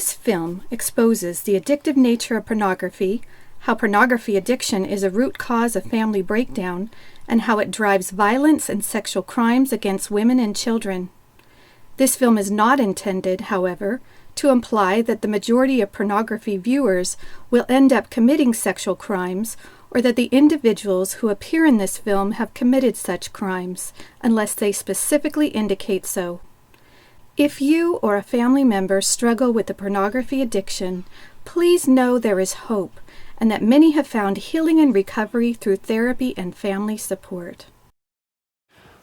This film exposes the addictive nature of pornography, how pornography addiction is a root cause of family breakdown, and how it drives violence and sexual crimes against women and children. This film is not intended, however, to imply that the majority of pornography viewers will end up committing sexual crimes or that the individuals who appear in this film have committed such crimes, unless they specifically indicate so. If you or a family member struggle with a pornography addiction, please know there is hope and that many have found healing and recovery through therapy and family support.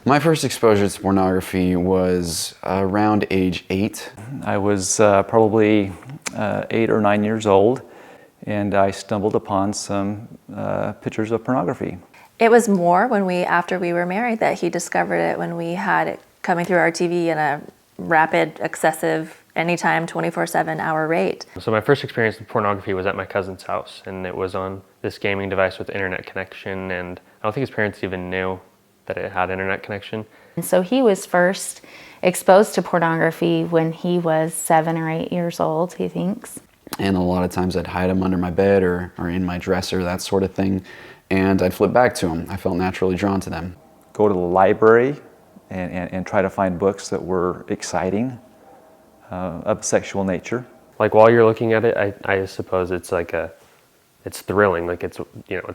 My first exposure to pornography was around age 8. I was probably 8 or 9 years old, and I stumbled upon some pictures of pornography. It was more after we were married that he discovered it, when we had it coming through our TV in a rapid, excessive, anytime, 24/7 hour rate. So my first experience with pornography was at my cousin's house, and it was on this gaming device with internet connection, and I don't think his parents even knew that it had internet connection. And so he was first exposed to pornography when he was 7 or 8 years old, he thinks. And a lot of times I'd hide them under my bed or in my dresser, that sort of thing, and I'd flip back to them. I felt naturally drawn to them. Go to the library and try to find books that were exciting, of sexual nature. Like while you're looking at it, I suppose it's it's thrilling, like it's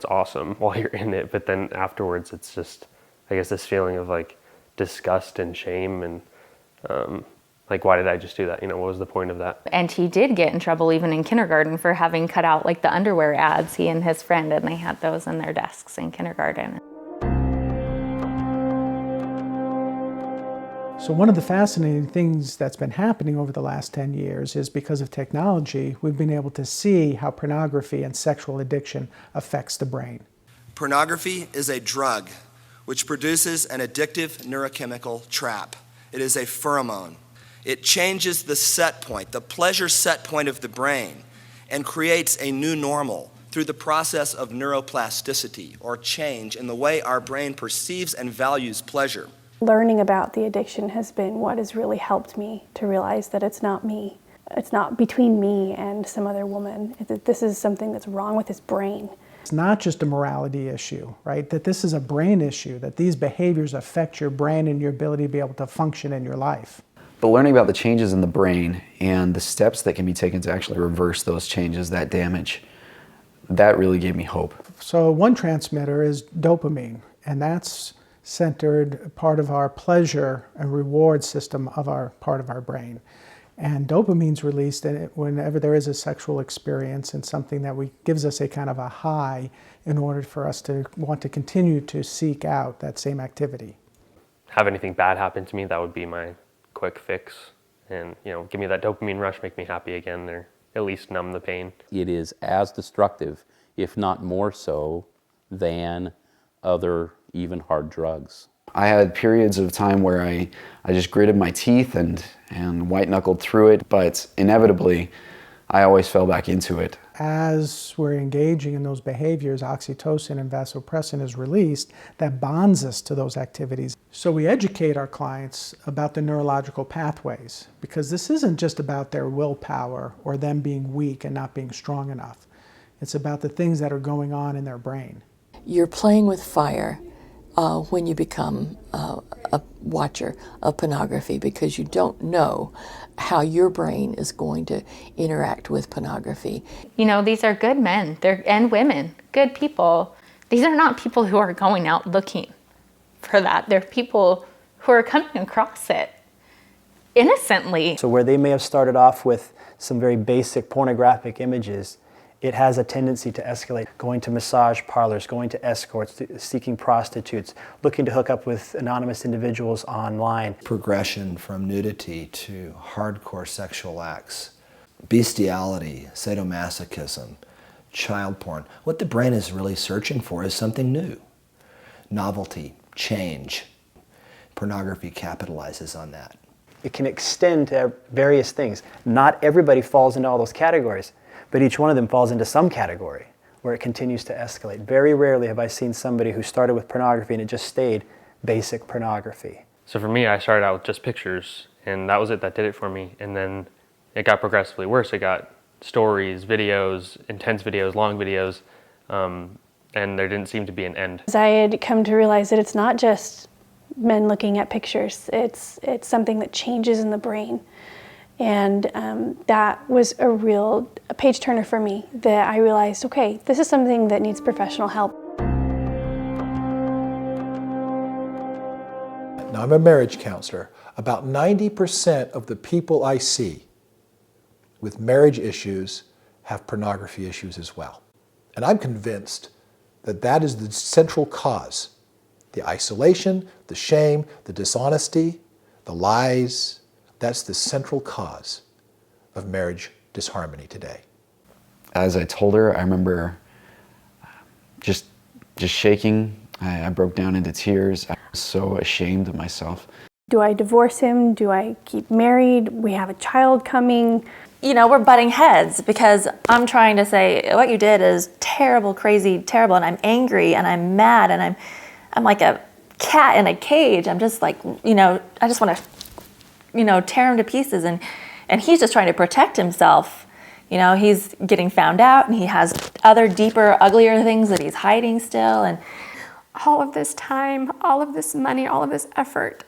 awesome while you're in it, but then afterwards it's just, I guess, this feeling of like disgust and shame and like, why did I just do that? What was the point of that? And he did get in trouble even in kindergarten for having cut out like the underwear ads, he and his friend, and they had those in their desks in kindergarten. So one of the fascinating things that's been happening over the last 10 years is because of technology, we've been able to see how pornography and sexual addiction affects the brain. Pornography is a drug which produces an addictive neurochemical trap. It is a pheromone. It changes the set point, the pleasure set point of the brain, and creates a new normal through the process of neuroplasticity, or change in the way our brain perceives and values pleasure. Learning about the addiction has been what has really helped me to realize that it's not me. It's not between me and some other woman. This is something that's wrong with his brain. It's not just a morality issue, right? That this is a brain issue, that these behaviors affect your brain and your ability to be able to function in your life. But learning about the changes in the brain and the steps that can be taken to actually reverse those changes, that damage, that really gave me hope. So one transmitter is dopamine, and that's centered part of our pleasure and reward system of part of our brain. And dopamine's released whenever there is a sexual experience and something that gives us a kind of a high in order for us to want to continue to seek out that same activity. Have anything bad happen to me, that would be my quick fix. And, give me that dopamine rush, make me happy again, or at least numb the pain. It is as destructive, if not more so, than other even hard drugs. I had periods of time where I just gritted my teeth and white-knuckled through it, but inevitably, I always fell back into it. As we're engaging in those behaviors, oxytocin and vasopressin is released that bonds us to those activities. So we educate our clients about the neurological pathways, because this isn't just about their willpower or them being weak and not being strong enough. It's about the things that are going on in their brain. You're playing with fire when you become a watcher of pornography, because you don't know how your brain is going to interact with pornography. These are good men and women, good people. These are not people who are going out looking for that. They're people who are coming across it innocently. So where they may have started off with some very basic pornographic images, it has a tendency to escalate, going to massage parlors, going to escorts, seeking prostitutes, looking to hook up with anonymous individuals online. Progression from nudity to hardcore sexual acts, bestiality, sadomasochism, child porn. What the brain is really searching for is something new. Novelty, change. Pornography capitalizes on that. It can extend to various things. Not everybody falls into all those categories, but each one of them falls into some category where it continues to escalate. Very rarely have I seen somebody who started with pornography and it just stayed basic pornography. So for me, I started out with just pictures, and that was it, that did it for me. And then it got progressively worse. It got stories, videos, intense videos, long videos, and there didn't seem to be an end. I had come to realize that it's not just men looking at pictures. It's something that changes in the brain. And that was a page turner for me, that I realized, okay, this is something that needs professional help. Now, I'm a marriage counselor. About 90% of the people I see with marriage issues have pornography issues as well. And I'm convinced that that is the central cause. The isolation, the shame, the dishonesty, the lies, that's the central cause of marriage disharmony today. As I told her, I remember just shaking. I broke down into tears. I was so ashamed of myself. Do I divorce him? Do I keep married? We have a child coming. You know, we're butting heads because I'm trying to say what you did is terrible, crazy, terrible, and I'm angry and I'm mad and I'm like a cat in a cage. I'm just like, you know, I just want to, you know, tear him to pieces, and he's just trying to protect himself. You know, he's getting found out and he has other deeper, uglier things that he's hiding still. And all of this time, all of this money, all of this effort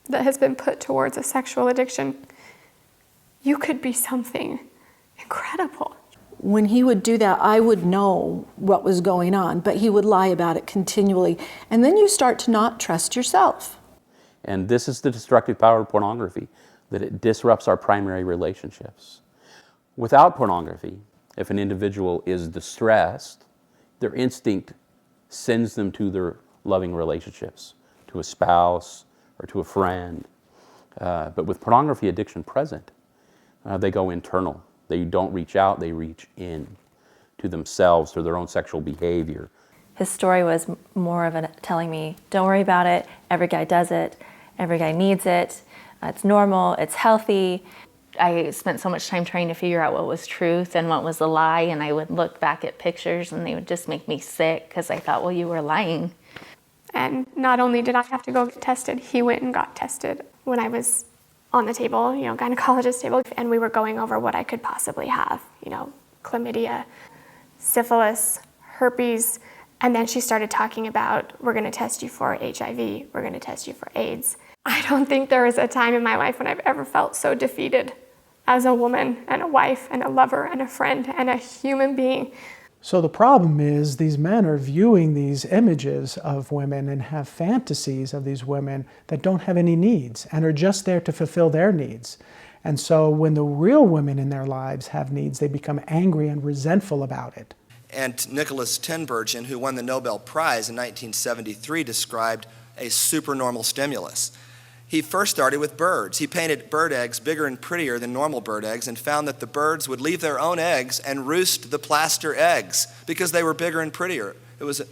that has been put towards a sexual addiction, you could be something incredible. When he would do that, I would know what was going on, but he would lie about it continually. And then you start to not trust yourself. And this is the destructive power of pornography, that it disrupts our primary relationships. Without pornography, if an individual is distressed, their instinct sends them to their loving relationships, to a spouse or to a friend. But with pornography addiction present, they go internal. They don't reach out, they reach in to themselves, to their own sexual behavior. His story was more of telling me, don't worry about it, every guy does it, every guy needs it, it's normal, it's healthy. I spent so much time trying to figure out what was truth and what was a lie, and I would look back at pictures and they would just make me sick because I thought, well, you were lying. And not only did I have to go get tested, he went and got tested when I was on the table, you know, gynecologist table, and we were going over what I could possibly have, you know, chlamydia, syphilis, herpes, and then she started talking about, we're going to test you for HIV, we're going to test you for AIDS. I don't think there was a time in my life when I've ever felt so defeated as a woman and a wife and a lover and a friend and a human being. So the problem is these men are viewing these images of women and have fantasies of these women that don't have any needs and are just there to fulfill their needs. And so when the real women in their lives have needs, they become angry and resentful about it. And Nicholas Tinbergen, who won the Nobel Prize in 1973, described a supernormal stimulus. He first started with birds. He painted bird eggs bigger and prettier than normal bird eggs and found that the birds would leave their own eggs and roost the plaster eggs because they were bigger and prettier. It was a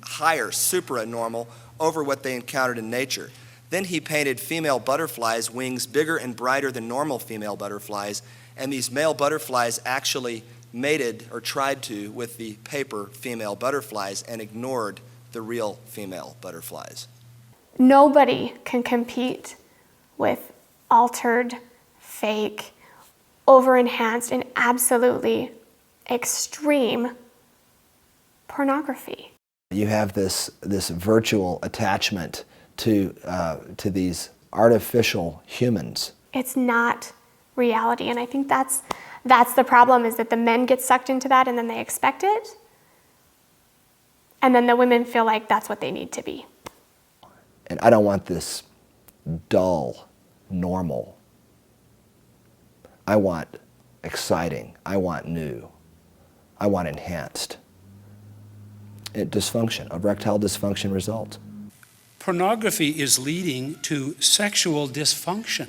higher, supranormal, over what they encountered in nature. Then he painted female butterflies' wings bigger and brighter than normal female butterflies, and these male butterflies actually mated or tried to with the paper female butterflies and ignored the real female butterflies. Nobody can compete with altered, fake, over-enhanced, and absolutely extreme pornography. You have this virtual attachment to these artificial humans. It's not reality, and I think that's the problem, is that the men get sucked into that and then they expect it, and then the women feel like that's what they need to be. And I don't want this dull, normal. I want exciting. I want new. I want enhanced. Dysfunction, erectile dysfunction results. Pornography is leading to sexual dysfunction.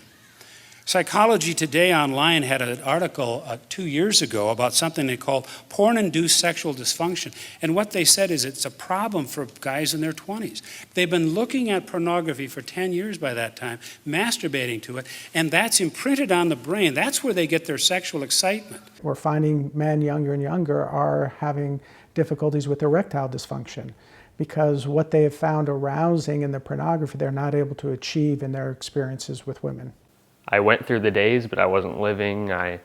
Psychology Today online had an article 2 years ago about something they called porn-induced sexual dysfunction. And what they said is it's a problem for guys in their 20s. They've been looking at pornography for 10 years by that time, masturbating to it, and that's imprinted on the brain. That's where they get their sexual excitement. We're finding men younger and younger are having difficulties with erectile dysfunction because what they have found arousing in the pornography, they're not able to achieve in their experiences with women. I went through the days, but I wasn't living. I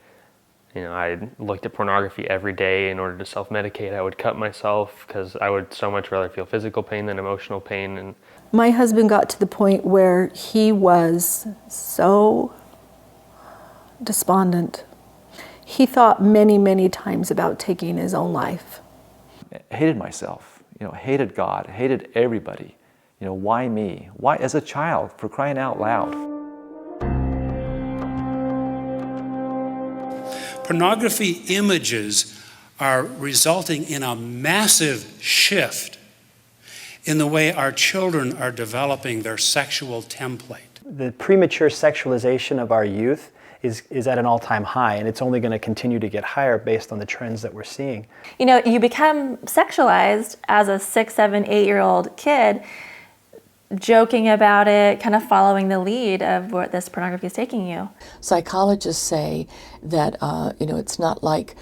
looked at pornography every day in order to self-medicate. I would cut myself because I would so much rather feel physical pain than emotional pain. And my husband got to the point where he was so despondent. He thought many, many times about taking his own life. I hated myself, hated God, hated everybody. Why me? Why as a child, for crying out loud? Pornography images are resulting in a massive shift in the way our children are developing their sexual template. The premature sexualization of our youth is at an all-time high, and it's only going to continue to get higher based on the trends that we're seeing. You become sexualized as a 6, 7, 8-year-old kid, joking about it, kind of following the lead of where this pornography is taking you. Psychologists say that it's not like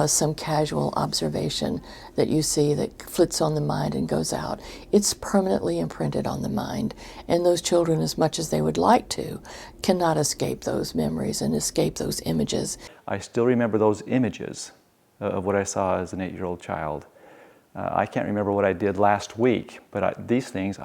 some casual observation that you see that flits on the mind and goes out. It's permanently imprinted on the mind, and those children, as much as they would like to, cannot escape those memories and escape those images. I still remember those images of what I saw as an 8-year-old child. I can't remember what I did last week, but these things,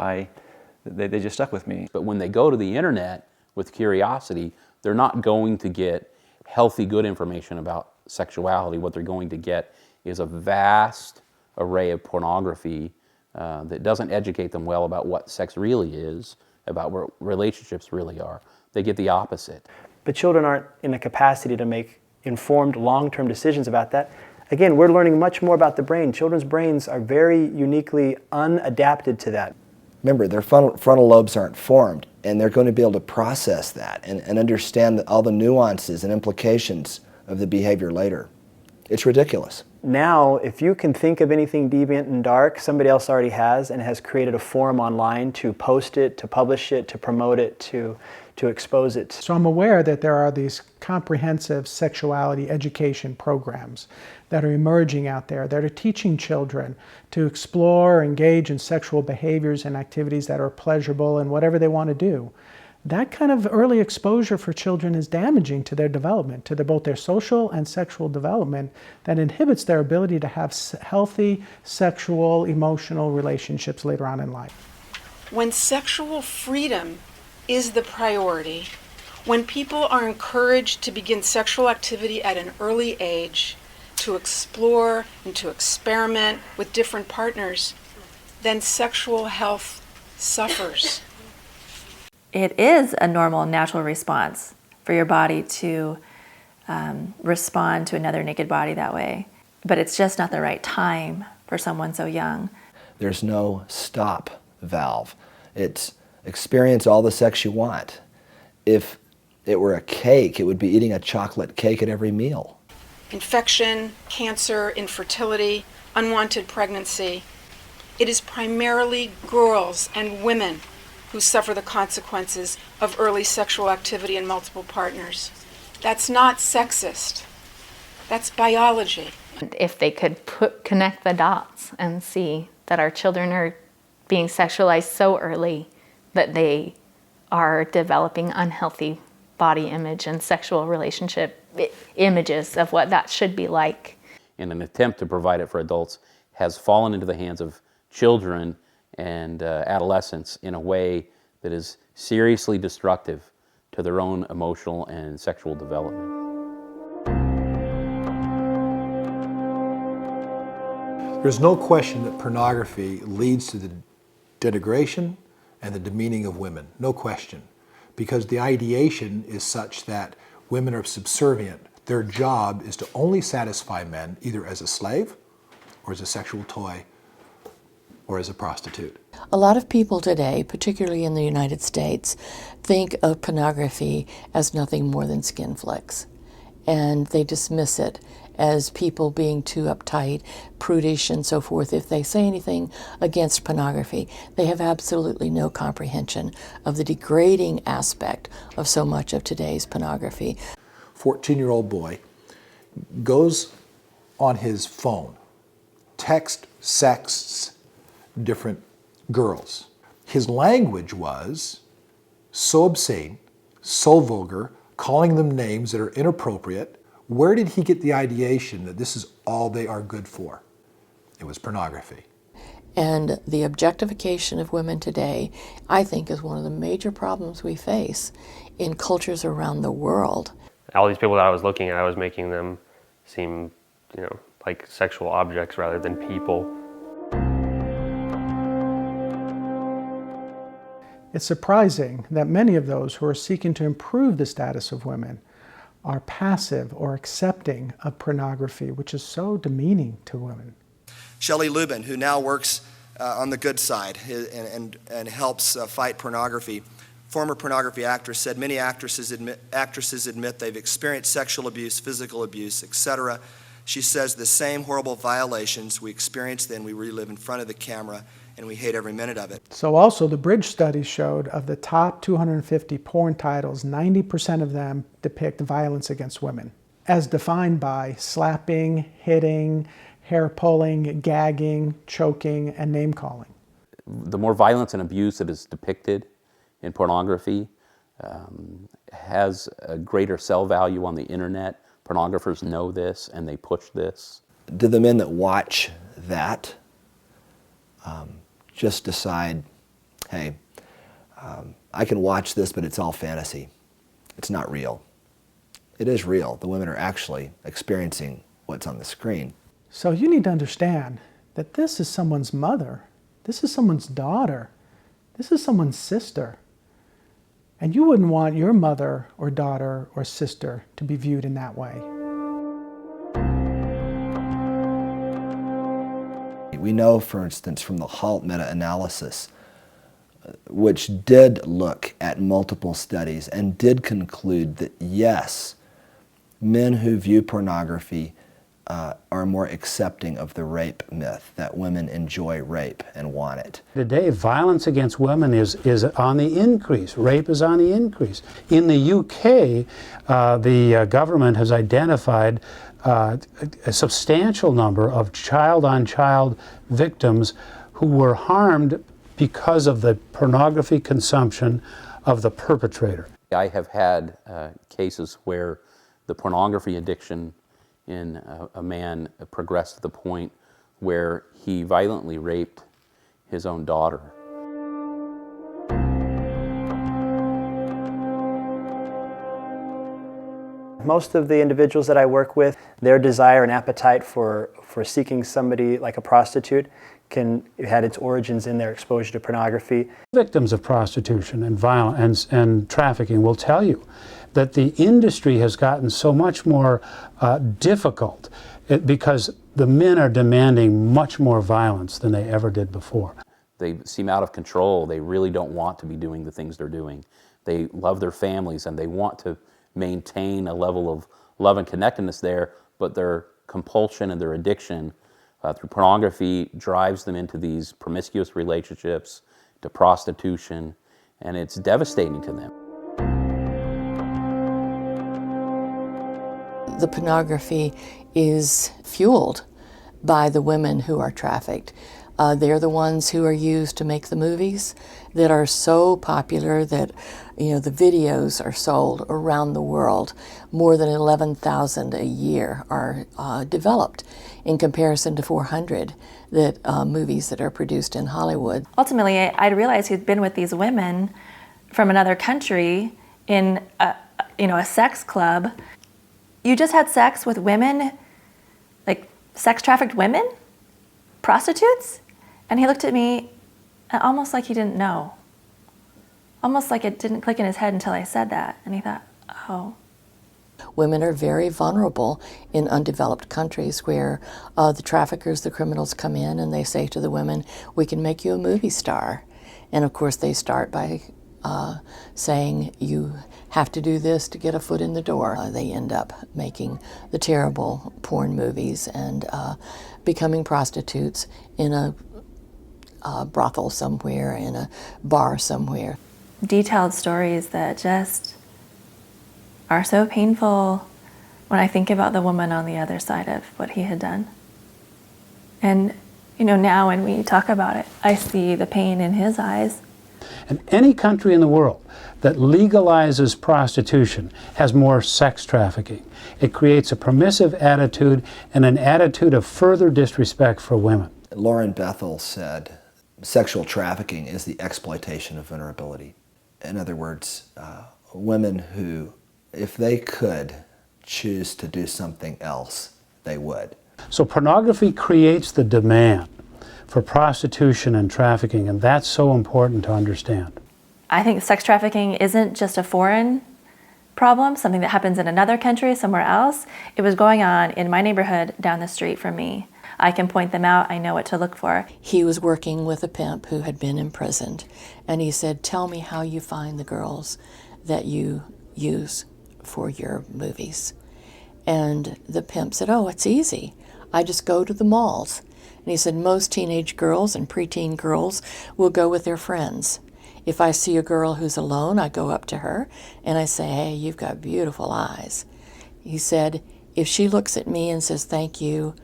they just stuck with me. But when they go to the internet with curiosity, they're not going to get healthy, good information about sexuality. What they're going to get is a vast array of pornography that doesn't educate them well about what sex really is, about what relationships really are. They get the opposite. But children aren't in a capacity to make informed long-term decisions about that. Again, we're learning much more about the brain. Children's brains are very uniquely unadapted to that. Remember, their frontal lobes aren't formed, and they're going to be able to process that and understand all the nuances and implications of the behavior later. It's ridiculous. Now, if you can think of anything deviant and dark, somebody else already has and has created a forum online to post it, to publish it, to promote it, to expose it. So I'm aware that there are these comprehensive sexuality education programs that are emerging out there that are teaching children to explore, engage in sexual behaviors and activities that are pleasurable and whatever they want to do. That kind of early exposure for children is damaging to their development, to both their social and sexual development, that inhibits their ability to have healthy sexual, emotional relationships later on in life. When sexual freedom is the priority, when people are encouraged to begin sexual activity at an early age, to explore and to experiment with different partners, then sexual health suffers. It is a normal, natural response for your body to respond to another naked body that way. But it's just not the right time for someone so young. There's no stop valve. It's experience all the sex you want. If it were a cake, it would be eating a chocolate cake at every meal. Infection, cancer, infertility, unwanted pregnancy. It is primarily girls and women who suffer the consequences of early sexual activity and multiple partners. That's not sexist. That's biology. If they could connect the dots and see that our children are being sexualized so early that they are developing unhealthy body image and sexual relationship images of what that should be like. And an attempt to provide it for adults has fallen into the hands of children and adolescents in a way that is seriously destructive to their own emotional and sexual development. There's no question that pornography leads to the denigration and the demeaning of women, no question, because the ideation is such that women are subservient. Their job is to only satisfy men either as a slave or as a sexual toy or as a prostitute. A lot of people today, particularly in the United States, think of pornography as nothing more than skin flicks, and they dismiss it as people being too uptight, prudish, and so forth. If they say anything against pornography, they have absolutely no comprehension of the degrading aspect of so much of today's pornography. 14-year-old boy goes on his phone, sexts different girls. His language was so obscene, so vulgar, calling them names that are inappropriate. Where did he get the ideation that this is all they are good for? It was pornography. And the objectification of women today, I think, is one of the major problems we face in cultures around the world. All these people that I was looking at, I was making them seem, like sexual objects rather than people. It's surprising that many of those who are seeking to improve the status of women are passive or accepting of pornography, which is so demeaning to women. Shelley Lubin, who now works on the good side and helps fight pornography, former pornography actress, said many actresses admit they've experienced sexual abuse, physical abuse, etc. She says the same horrible violations we experience then we relive in front of the camera, and we hate every minute of it. So also the Bridge study showed of the top 250 porn titles, 90% of them depict violence against women, as defined by slapping, hitting, hair pulling, gagging, choking, and name calling. The more violence and abuse that is depicted in pornography has a greater sell value on the internet. Pornographers know this and they push this. Do the men that watch that just decide, hey, I can watch this, but it's all fantasy. It's not real. It is real. The women are actually experiencing what's on the screen. So you need to understand that this is someone's mother, this is someone's daughter, this is someone's sister. And you wouldn't want your mother or daughter or sister to be viewed in that way. We know, for instance, from the Halt meta-analysis, which did look at multiple studies and did conclude that yes, men who view pornography are more accepting of the rape myth, that women enjoy rape and want it. Today, violence against women is on the increase. Rape is on the increase. In the UK, the government has identified a substantial number of child-on-child victims who were harmed because of the pornography consumption of the perpetrator. I have had cases where the pornography addiction in a man progressed to the point where he violently raped his own daughter. Most of the individuals that I work with, their desire and appetite for seeking somebody like a prostitute had its origins in their exposure to pornography. Victims of prostitution and violence and trafficking will tell you that the industry has gotten so much more difficult because the men are demanding much more violence than they ever did before. They seem out of control. They really don't want to be doing the things they're doing. They love their families and they want to maintain a level of love and connectedness there, but their compulsion and their addiction through pornography drives them into these promiscuous relationships, to prostitution, and it's devastating to them. The pornography is fueled by the women who are trafficked. They're the ones who are used to make the movies that are so popular that, the videos are sold around the world. More than 11,000 a year are developed in comparison to 400 movies that are produced in Hollywood. Ultimately, I realized he'd been with these women from another country in a sex club. You just had sex with women, like sex trafficked women? Prostitutes? And he looked at me almost like he didn't know. Almost like it didn't click in his head until I said that. And he thought, oh. Women are very vulnerable in undeveloped countries where the traffickers, the criminals come in and they say to the women, we can make you a movie star. And of course they start by saying you have to do this to get a foot in the door. They end up making the terrible porn movies and becoming prostitutes in a brothel somewhere, in a bar somewhere. Detailed stories that just are so painful when I think about the woman on the other side of what he had done. And now when we talk about it, I see the pain in his eyes. And any country in the world that legalizes prostitution has more sex trafficking. It creates a permissive attitude and an attitude of further disrespect for women. Lauren Bethel said, sexual trafficking is the exploitation of vulnerability. In other words, women who, if they could choose to do something else, they would. So pornography creates the demand for prostitution and trafficking, and that's so important to understand. I think sex trafficking isn't just a foreign problem, something that happens in another country, somewhere else. It was going on in my neighborhood down the street from me. I can point them out, I know what to look for. He was working with a pimp who had been imprisoned, and he said, tell me how you find the girls that you use for your movies. And the pimp said, oh, it's easy. I just go to the malls. And he said, most teenage girls and preteen girls will go with their friends. If I see a girl who's alone, I go up to her and I say, hey, you've got beautiful eyes. He said, if she looks at me and says, thank you,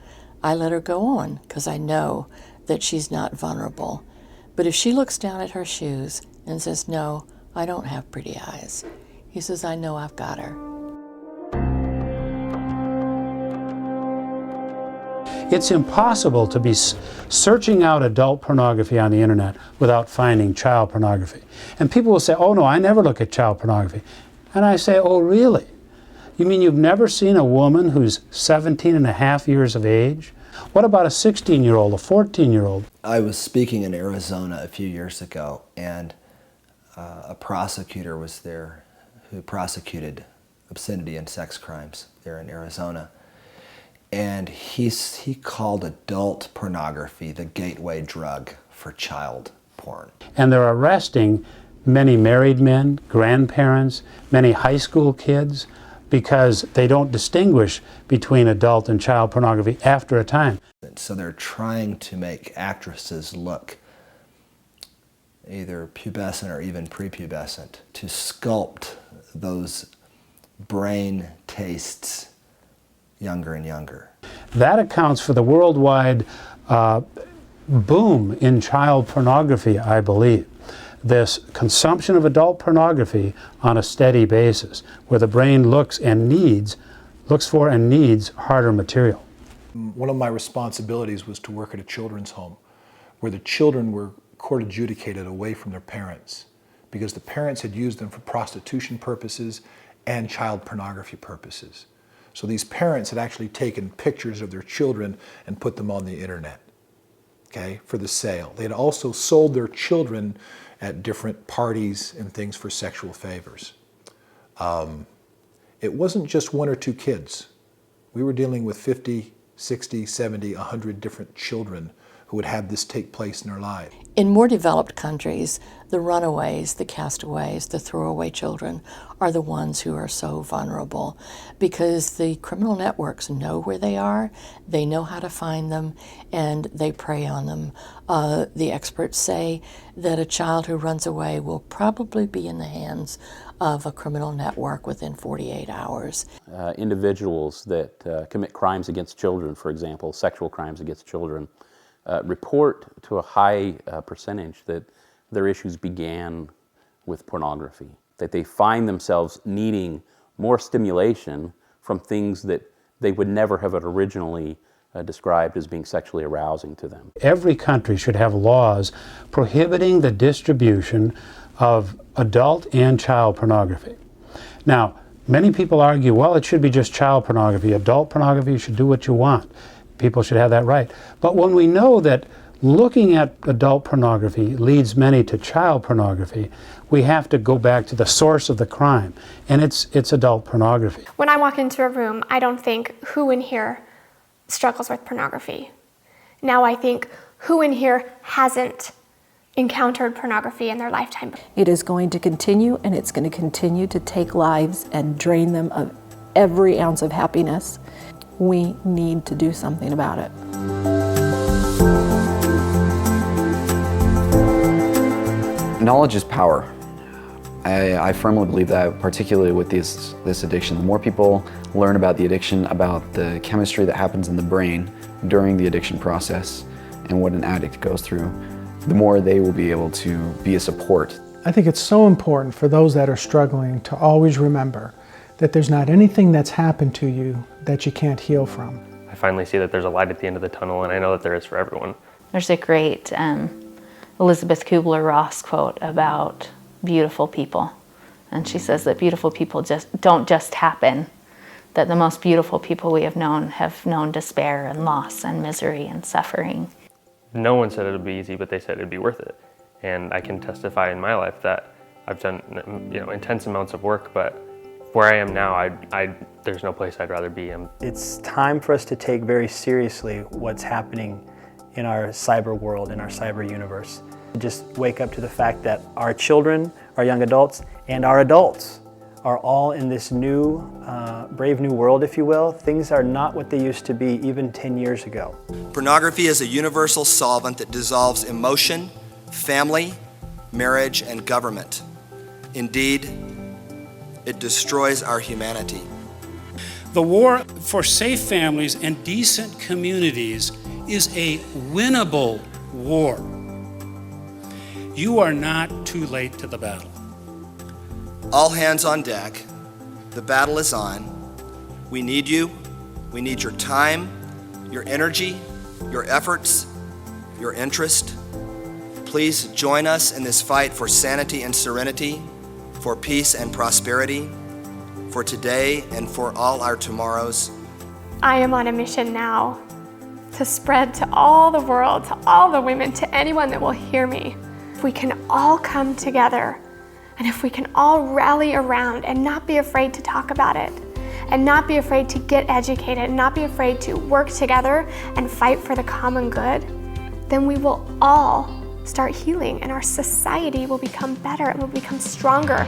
I let her go on because I know that she's not vulnerable. But if she looks down at her shoes and says, no, I don't have pretty eyes, he says, I know I've got her. It's impossible to be searching out adult pornography on the internet without finding child pornography. And people will say, oh no, I never look at child pornography. And I say, oh really? You mean you've never seen a woman who's 17 and a half years of age? What about a 16-year-old, a 14-year-old? I was speaking in Arizona a few years ago, and a prosecutor was there who prosecuted obscenity and sex crimes there in Arizona. And he called adult pornography the gateway drug for child porn. And they're arresting many married men, grandparents, many high school kids, because they don't distinguish between adult and child pornography after a time. So they're trying to make actresses look either pubescent or even prepubescent to sculpt those brain tastes younger and younger. That accounts for the worldwide boom in child pornography, I believe. This consumption of adult pornography on a steady basis, where the brain looks for and needs harder material. One of my responsibilities was to work at a children's home where the children were court adjudicated away from their parents because the parents had used them for prostitution purposes and child pornography purposes. So these parents had actually taken pictures of their children and put them on the internet, okay, for the sale. They had also sold their children at different parties and things for sexual favors. It wasn't just one or two kids. We were dealing with 50, 60, 70, 100 different children who would have this take place in their lives. In more developed countries, the runaways, the castaways, the throwaway children are the ones who are so vulnerable because the criminal networks know where they are, they know how to find them, and they prey on them. The experts say that a child who runs away will probably be in the hands of a criminal network within 48 hours. Individuals that commit crimes against children, for example, sexual crimes against children, report to a high percentage that their issues began with pornography, that they find themselves needing more stimulation from things that they would never have originally described as being sexually arousing to them. Every country should have laws prohibiting the distribution of adult and child pornography. Now, many people argue, well, it should be just child pornography. Adult pornography, you should do what you want. People should have that right. But when we know that looking at adult pornography leads many to child pornography, we have to go back to the source of the crime, and it's adult pornography. When I walk into a room, I don't think, who in here struggles with pornography? Now I think, who in here hasn't encountered pornography in their lifetime? It is going to continue, and it's going to continue to take lives and drain them of every ounce of happiness. We need to do something about it. Knowledge is power. I firmly believe that, particularly with this addiction. The more people learn about the addiction, about the chemistry that happens in the brain during the addiction process and what an addict goes through, the more they will be able to be a support. I think it's so important for those that are struggling to always remember that there's not anything that's happened to you that you can't heal from. I finally see that there's a light at the end of the tunnel, and I know that there is for everyone. There's a great Elizabeth Kubler-Ross quote about beautiful people. And she says that beautiful people don't just happen, that the most beautiful people we have known despair and loss and misery and suffering. No one said it would be easy, but they said it'd be worth it. And I can testify in my life that I've done intense amounts of work, but where I am now, there's no place I'd rather be. It's time for us to take very seriously what's happening in our cyber world, in our cyber universe. Just wake up to the fact that our children, our young adults, and our adults are all in this new, brave new world, if you will. Things are not what they used to be even 10 years ago. Pornography is a universal solvent that dissolves emotion, family, marriage, and government. Indeed, it destroys our humanity. The war for safe families and decent communities is a winnable war. You are not too late to the battle. All hands on deck. The battle is on. We need you. We need your time, your energy, your efforts, your interest. Please join us in this fight for sanity and serenity, for peace and prosperity, for today and for all our tomorrows. I am on a mission now to spread to all the world, to all the women, to anyone that will hear me. If we can all come together, and if we can all rally around and not be afraid to talk about it, and not be afraid to get educated, and not be afraid to work together and fight for the common good, then we will all start healing, and our society will become better and will become stronger.